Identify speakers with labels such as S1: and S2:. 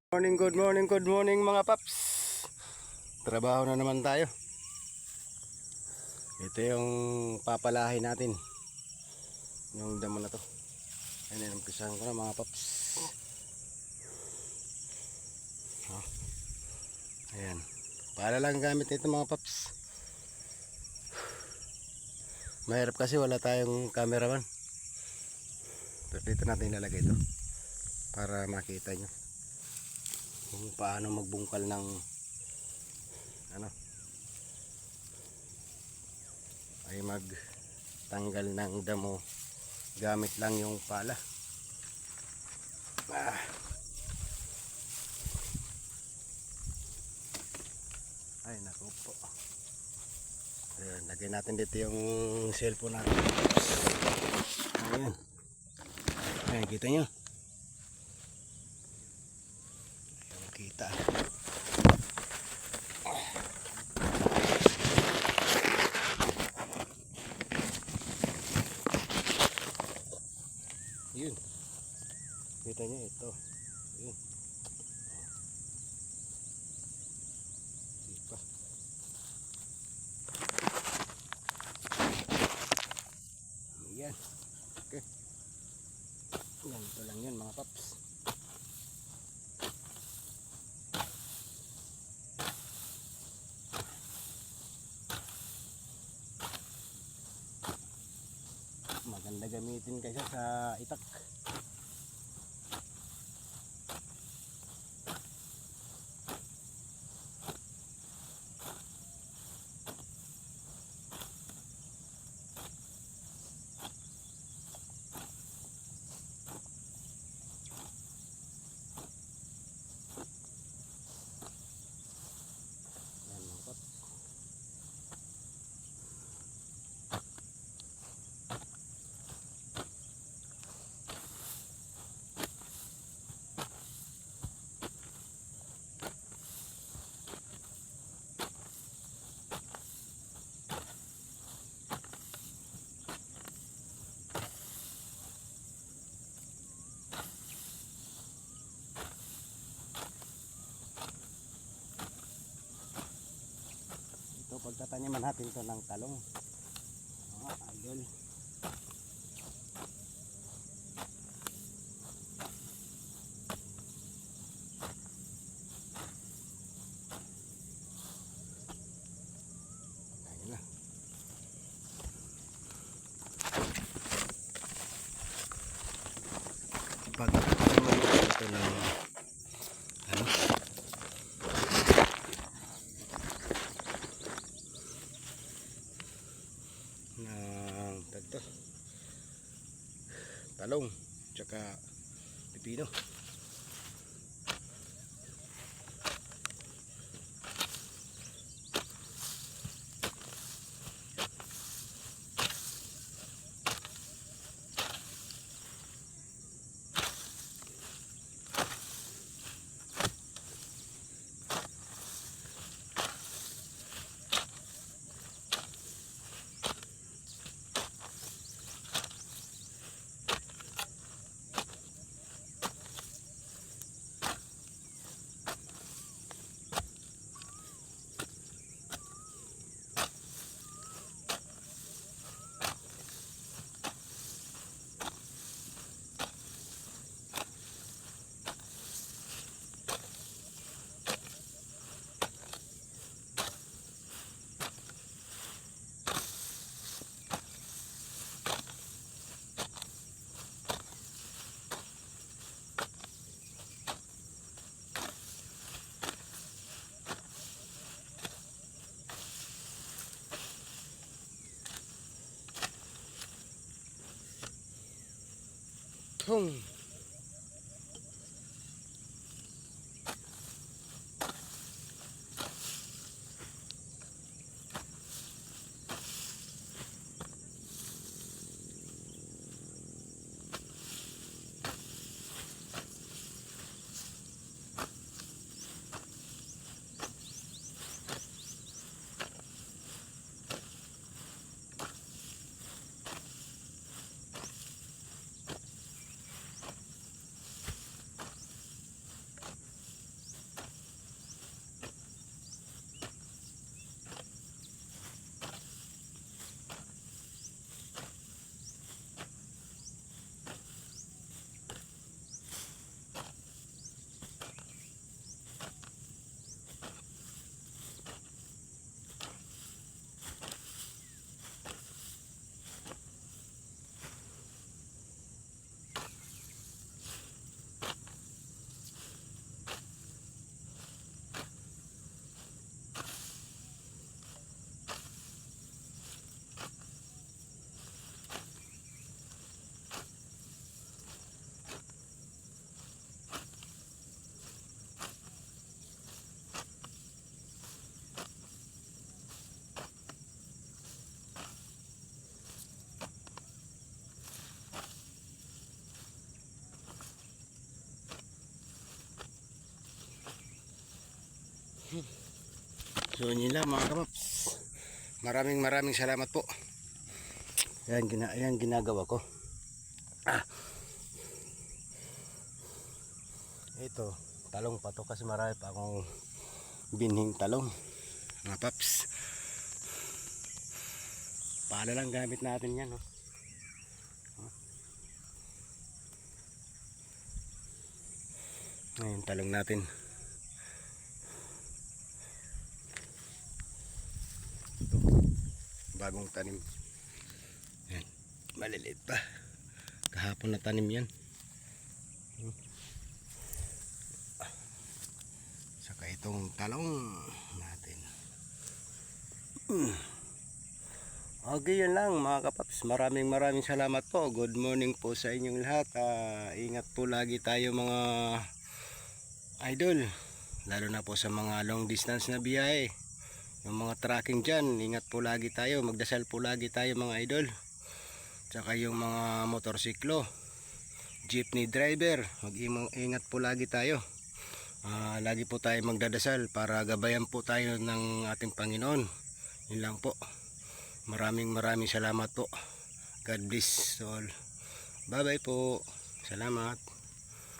S1: Good morning mga paps. Trabaho na naman tayo. Ito yung papalahin natin. Yung damo na to. Ayan, umpisahan ko na mga paps. Ayan. Para lang gamit nito mga paps. Mahirap kasi wala tayong cameraman. Pero dito natin ilalagay ito. Para makita nyo kung paano magbungkal ng ay magtanggal ng damo gamit lang yung pala. Ay naku po. Ayan, lagay natin dito yung cellphone natin. Ayan. Ayan, kita nyo. Ayan, kita. Yun. Kita nyo ito. Yun. Sipa. Ayan. Okay. Ganito lang yun mga paps. Maganda gamitin kasi sa itak. Yan mga paps. Ito pagtataniman natin to ng talong. Idol. Ayun na. Pagtataniman natin ito ng tagto talong tsaka pipino. So yun lang mga kapaps. Maraming salamat po. Yan ginagawa ko. Ito, talong pa to kasi marami pa akong binhing talong. Mga paps. Pala lang gamit natin yan. Oh. Ngayon talong natin. Ito, bagong tanim. Yan, maliliit pa. Kahapon na tanim yan. Saka itong talong natin. Okay, yun lang mga kapaps. Maraming salamat po. Good morning po sa inyong lahat. Ingat po lagi tayo mga idol. Lalo na po sa mga long distance na biyahe. Yung mga tracking dyan, ingat po lagi tayo. Magdasal po lagi tayo mga idol. Tsaka yung mga motorsiklo, jeepney driver, mag-ingat po lagi tayo. Lagi po tayo magdadasal para gabayan po tayo ng ating Panginoon. Yun lang po. Maraming salamat po. God bless all. Bye bye po. Salamat.